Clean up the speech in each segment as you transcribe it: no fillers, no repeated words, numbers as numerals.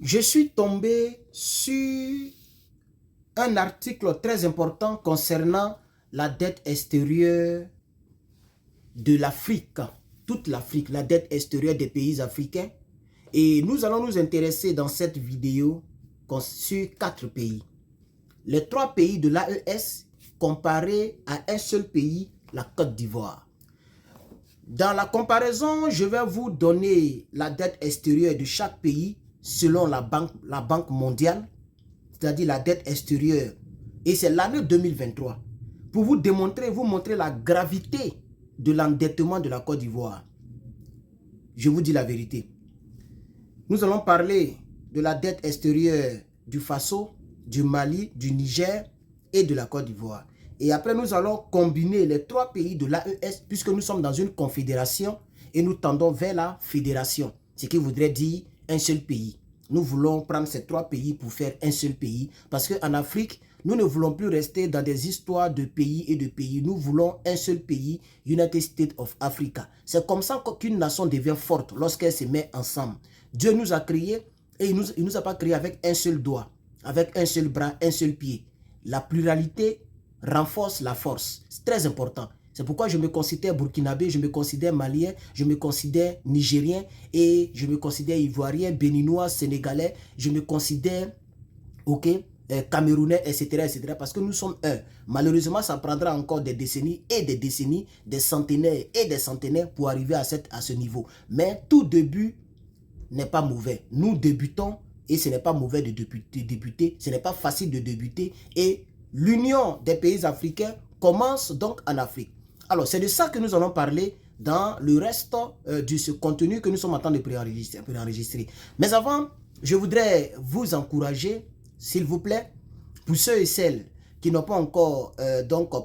Je suis tombé sur un article très important concernant la dette extérieure de l'Afrique, toute l'Afrique, la dette extérieure des pays africains. Et nous allons nous intéresser dans cette vidéo sur 4 pays. Les 3 pays de l'AES comparés à un seul pays, la Côte d'Ivoire. Dans la comparaison, je vais vous donner la dette extérieure de chaque pays selon la Banque mondiale, c'est-à-dire la dette extérieure. Et c'est l'année 2023. Pour vous démontrer, vous montrer la gravité de l'endettement de la Côte d'Ivoire. Je vous dis la vérité. Nous allons parler de la dette extérieure du Faso, du Mali, du Niger et de la Côte d'Ivoire. Et après, nous allons combiner les 3 pays de l'AES puisque nous sommes dans une confédération et nous tendons vers la fédération. Ce qui voudrait dire un seul pays. Nous voulons prendre ces 3 pays pour faire un seul pays parce qu'en Afrique, nous ne voulons plus rester dans des histoires de pays et de pays. Nous voulons un seul pays, United States of Africa. C'est comme ça qu'une nation devient forte lorsqu'elle se met ensemble. Dieu nous a créés et il ne nous a pas créés avec un seul doigt, avec un seul bras, un seul pied. La pluralité renforce la force. C'est très important. C'est pourquoi je me considère burkinabé, je me considère malien, je me considère nigérien et je me considère ivoirien, béninois, sénégalais, je me considère, camerounais, etc., etc. Parce que nous sommes un. Malheureusement, ça prendra encore des décennies, des centenaires et des centenaires pour arriver à ce niveau. Mais tout début n'est pas mauvais. Nous débutons et ce n'est pas mauvais de débuter. Ce n'est pas facile de débuter et l'union des pays africains commence donc en Afrique. Alors, c'est de ça que nous allons parler dans le reste de ce contenu que nous sommes en train de préenregistrer. Mais avant, je voudrais vous encourager, s'il vous plaît, pour ceux et celles qui n'ont pas encore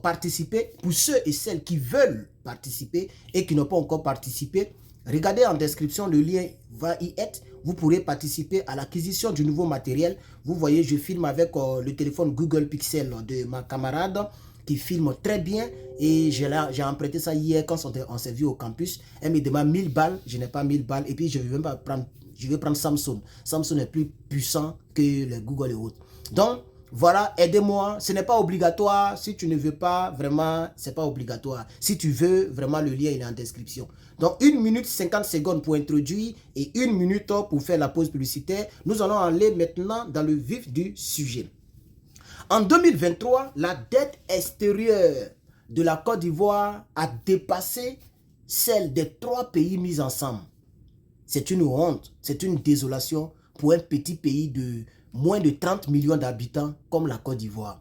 participé, pour ceux et celles qui veulent participer et qui n'ont pas encore participé, regardez en description, le lien va y être. Vous pourrez participer à l'acquisition du nouveau matériel. Vous voyez, je filme avec le téléphone Google Pixel de ma camarade qui filme très bien. Et j'ai emprunté ça hier quand on s'est vu au campus. Elle me demande 1000 balles. Je n'ai pas 1000 balles. Et puis, je vais même pas prendre, je vais prendre Samsung. Samsung est plus puissant que le Google et autres. Donc, voilà, aidez-moi. Ce n'est pas obligatoire. Si tu ne veux pas, vraiment, c'est pas obligatoire. Si tu veux, vraiment, le lien il est en description. Donc, 1 minute 50 secondes pour introduire et 1 minute pour faire la pause publicitaire. Nous allons aller maintenant dans le vif du sujet. En 2023, la dette extérieure de la Côte d'Ivoire a dépassé celle des 3 pays mis ensemble. C'est une honte, c'est une désolation pour un petit pays de moins de 30 millions d'habitants comme la Côte d'Ivoire.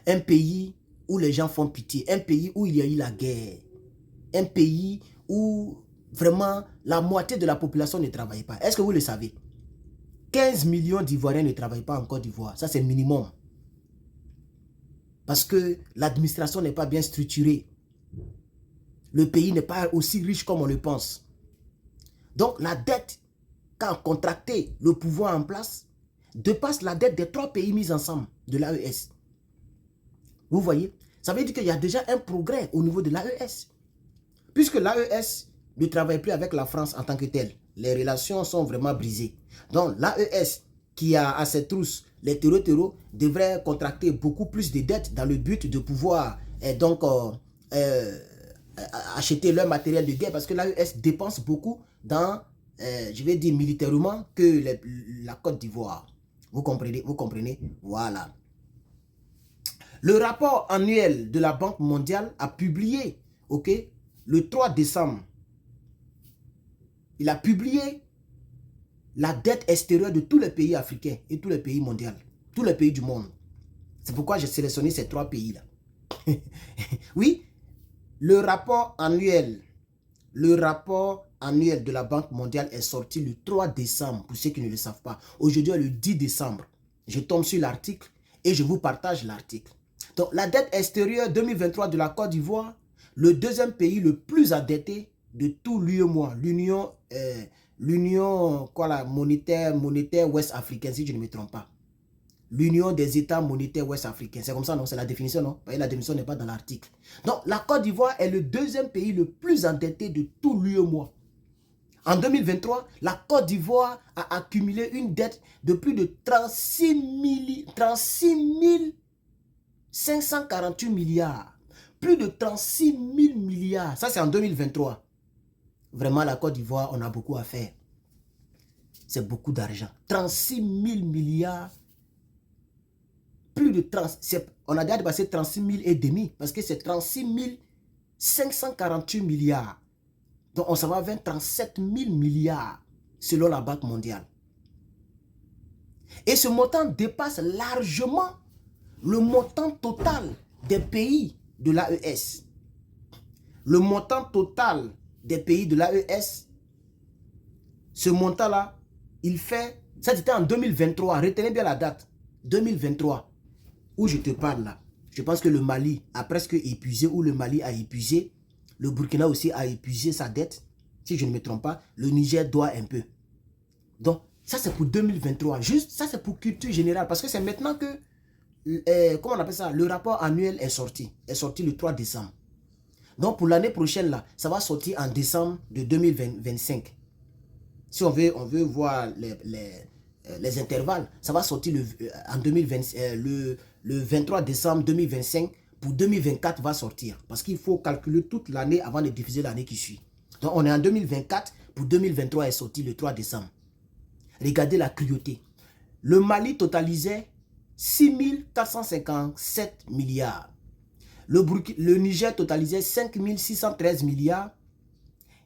Un pays où les gens font pitié, un pays où il y a eu la guerre, un pays où vraiment la moitié de la population ne travaille pas. Est-ce que vous le savez? 15 millions d'Ivoiriens ne travaillent pas en Côte d'Ivoire, ça c'est le minimum. Parce que l'administration n'est pas bien structurée. Le pays n'est pas aussi riche comme on le pense. Donc la dette, quand contracté, le pouvoir en place, dépasse la dette des 3 pays mis ensemble de l'AES. Vous voyez? Ça veut dire qu'il y a déjà un progrès au niveau de l'AES. Puisque l'AES ne travaille plus avec la France en tant que telle. Les relations sont vraiment brisées. Donc l'AES qui a à ses trousses les terreaux devrait contracter beaucoup plus de dettes dans le but de pouvoir acheter leur matériel de guerre parce que l'AES dépense beaucoup dans, je vais dire militairement, que la Côte d'Ivoire. Vous comprenez? Voilà. Le rapport annuel de la Banque mondiale a publié, le 3 décembre, il a publié la dette extérieure de tous les pays africains et tous les pays mondiaux, tous les pays du monde. C'est pourquoi j'ai sélectionné ces 3 pays-là. Oui, le rapport annuel de la Banque mondiale est sorti le 3 décembre, pour ceux qui ne le savent pas. Aujourd'hui, le 10 décembre, je tombe sur l'article et je vous partage l'article. Donc, la dette extérieure 2023 de la Côte d'Ivoire, le deuxième pays le plus endetté de tout l'UEMOA, l'Union monétaire ouest-africaine, si je ne me trompe pas. L'Union des États monétaires ouest-africains. C'est comme ça, non? C'est la définition, non? La définition n'est pas dans l'article. Donc, la Côte d'Ivoire est le deuxième pays le plus endetté de tout l'UEMOA. En 2023, la Côte d'Ivoire a accumulé une dette de plus de 36 548 milliards. Plus de 36 000 milliards. Ça, c'est en 2023. Vraiment, la Côte d'Ivoire, on a beaucoup à faire. C'est beaucoup d'argent. 36 000 milliards. Plus de 30. On a déjà dépassé 36 000 et demi. Parce que c'est 36 548 milliards. Donc, on s'en va vers 37 000 milliards selon la Banque mondiale. Et ce montant dépasse largement le montant total des pays de l'AES. Le montant total des pays de l'AES, ce montant-là, il fait, ça c'était en 2023, retenez bien la date, 2023, où je te parle là. Je pense que le Mali a presque épuisé, ou le Mali a épuisé, le Burkina aussi a épuisé sa dette, si je ne me trompe pas, le Niger doit un peu. Donc, ça c'est pour 2023, juste, ça c'est pour culture générale, parce que c'est maintenant que, comment on appelle ça, le rapport annuel est sorti le 3 décembre. Donc pour l'année prochaine, là, ça va sortir en décembre de 2025. Si on veut voir les intervalles, ça va sortir en 2020, le 23 décembre 2025. Pour 2024 va sortir. Parce qu'il faut calculer toute l'année avant de diviser l'année qui suit. Donc on est en 2024. Pour 2023 est sorti le 3 décembre. Regardez la cruauté. Le Mali totalisait 6 457 milliards. Le Niger totalisait 5 613 milliards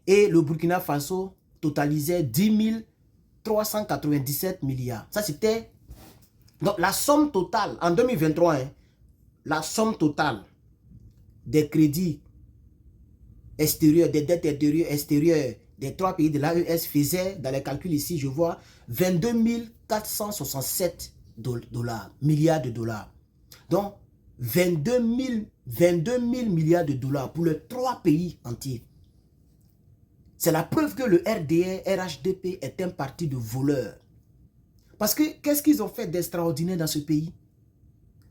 et le Burkina Faso totalisait 10 397 milliards. Ça, c'était... Donc, la somme totale, en 2023, la somme totale des crédits extérieurs, des dettes extérieures des trois pays de l'AES faisait, dans les calculs ici, je vois, 22 467 milliards de dollars. Donc, 22 000 milliards de dollars pour les trois pays entiers. C'est la preuve que le RDR, RHDP est un parti de voleurs. Parce que qu'est-ce qu'ils ont fait d'extraordinaire dans ce pays?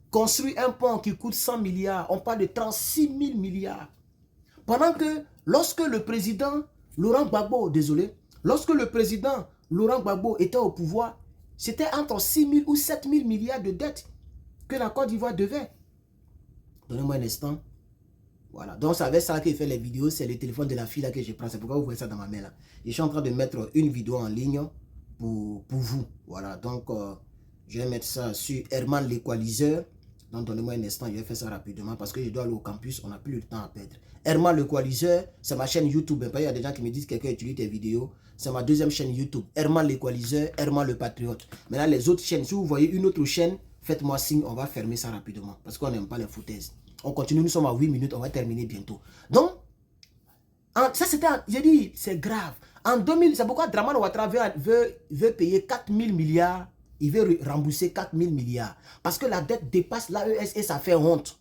Construire un pont qui coûte 100 milliards, on parle de 36 000 milliards. Pendant que lorsque le président Laurent Gbagbo, lorsque le président Laurent Gbagbo était au pouvoir, c'était entre 6 000 ou 7 000 milliards de dettes que la Côte d'Ivoire devait. Donnez-moi un instant. Voilà. Donc, c'est avec ça qu'il fait les vidéos. C'est le téléphone de la fille là que je prends. C'est pourquoi vous voyez ça dans ma main là. Je suis en train de mettre une vidéo en ligne pour vous. Voilà. Donc, je vais mettre ça sur Herman l'Équaliseur. Donc, donnez-moi un instant. Je vais faire ça rapidement parce que je dois aller au campus. On n'a plus le temps à perdre. Herman l'Équaliseur, c'est ma chaîne YouTube. Il y a des gens qui me disent que quelqu'un utilise tes vidéos. C'est ma deuxième chaîne YouTube. Herman l'Équaliseur, Herman le Patriote. Maintenant, les autres chaînes, si vous voyez une autre chaîne, faites-moi signe. On va fermer ça rapidement parce qu'on n'aime pas les foutaises. On continue, nous sommes à 8 minutes, on va terminer bientôt. Donc, ça c'était, j'ai dit, c'est grave. En 2000, c'est pourquoi Dramane Ouattara veut payer 4 000 milliards, il veut rembourser 4 000 milliards. Parce que la dette dépasse l'AES et ça fait honte.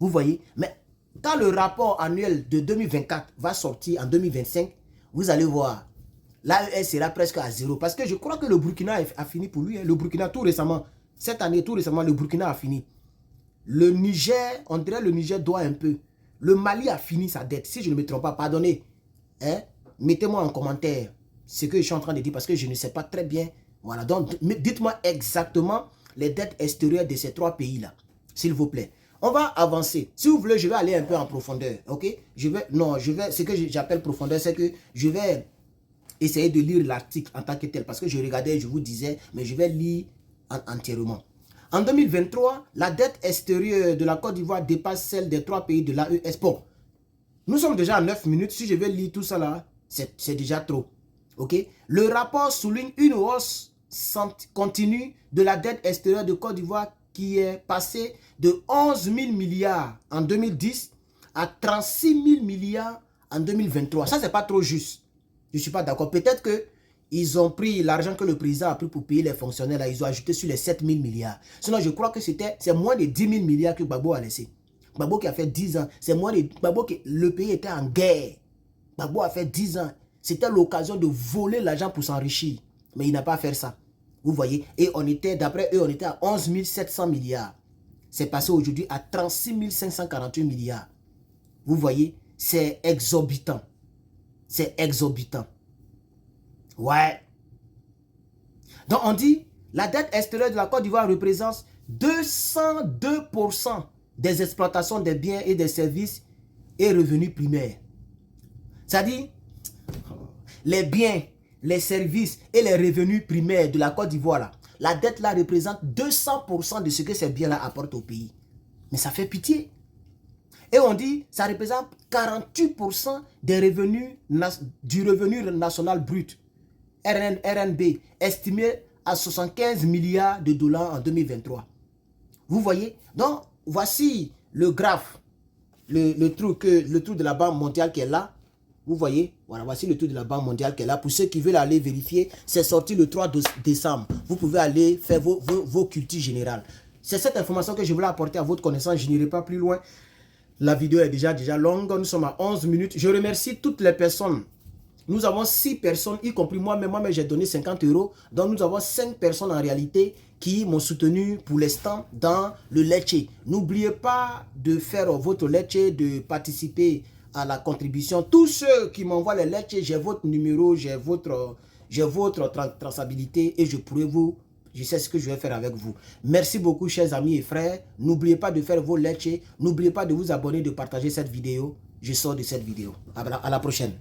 Vous voyez? Mais quand le rapport annuel de 2024 va sortir en 2025, vous allez voir, l'AES sera presque à zéro. Parce que je crois que le Burkina a fini pour lui. Le Burkina, tout récemment, cette année, tout récemment, le Burkina a fini. Le Niger, on dirait le Niger doit un peu. Le Mali a fini sa dette. Si je ne me trompe pas, pardonnez. Hein? Mettez-moi en commentaire ce que je suis en train de dire parce que je ne sais pas très bien. Voilà, donc dites-moi exactement les dettes extérieures de ces trois pays-là. S'il vous plaît. On va avancer. Si vous voulez, je vais aller un peu en profondeur. Ok? Ce que j'appelle profondeur, c'est que je vais essayer de lire l'article en tant que tel. Parce que je regardais, je vous disais, mais je vais lire entièrement. En 2023, la dette extérieure de la Côte d'Ivoire dépasse celle des trois pays de l'AES. Bon, nous sommes déjà à 9 minutes. Si je vais lire tout ça là, c'est déjà trop. Ok? Le rapport souligne une hausse continue de la dette extérieure de Côte d'Ivoire qui est passée de 11 000 milliards en 2010 à 36 000 milliards en 2023. Ça, c'est pas trop juste. Je ne suis pas d'accord. Peut-être que ils ont pris l'argent que le président a pris pour payer les fonctionnaires. Là, ils ont ajouté sur les 7 000 milliards. Sinon, je crois que c'est moins de 10 000 milliards que Gbagbo a laissé. Gbagbo qui a fait 10 ans. C'est moins de... Gbagbo que le pays était en guerre. Gbagbo a fait 10 ans. C'était l'occasion de voler l'argent pour s'enrichir. Mais il n'a pas à faire ça. Vous voyez? Et on était, d'après eux, on était à 11 700 milliards. C'est passé aujourd'hui à 36 548 milliards. Vous voyez? C'est exorbitant. C'est exorbitant. Ouais. Donc on dit, la dette extérieure de la Côte d'Ivoire représente 202% des exploitations des biens et des services et revenus primaires. C'est-à-dire, les biens, les services et les revenus primaires de la Côte d'Ivoire, la dette là représente 200% de ce que ces biens-là apportent au pays. Mais ça fait pitié. Et on dit, ça représente 48% des revenus, du revenu national brut, RNB, estimé à 75 milliards de dollars en 2023. Vous voyez? Donc, voici le graphe, le truc de la Banque mondiale qui est là. Vous voyez? Voilà, voici le truc de la Banque mondiale qui est là. Pour ceux qui veulent aller vérifier, c'est sorti le 3 décembre. Vous pouvez aller faire vos cultures générales. C'est cette information que je voulais apporter à votre connaissance. Je n'irai pas plus loin. La vidéo est déjà longue. Nous sommes à 11 minutes. Je remercie toutes les personnes. Nous avons 6 personnes, y compris moi-même. Moi-même, j'ai donné 50 €. Donc, nous avons 5 personnes en réalité qui m'ont soutenu pour l'instant dans le Lecce. N'oubliez pas de faire votre Lecce, de participer à la contribution. Tous ceux qui m'envoient les Lecce, j'ai votre numéro, j'ai votre traçabilité et je sais ce que je vais faire avec vous. Merci beaucoup, chers amis et frères. N'oubliez pas de faire vos Lecce. N'oubliez pas de vous abonner, de partager cette vidéo. Je sors de cette vidéo. À la prochaine.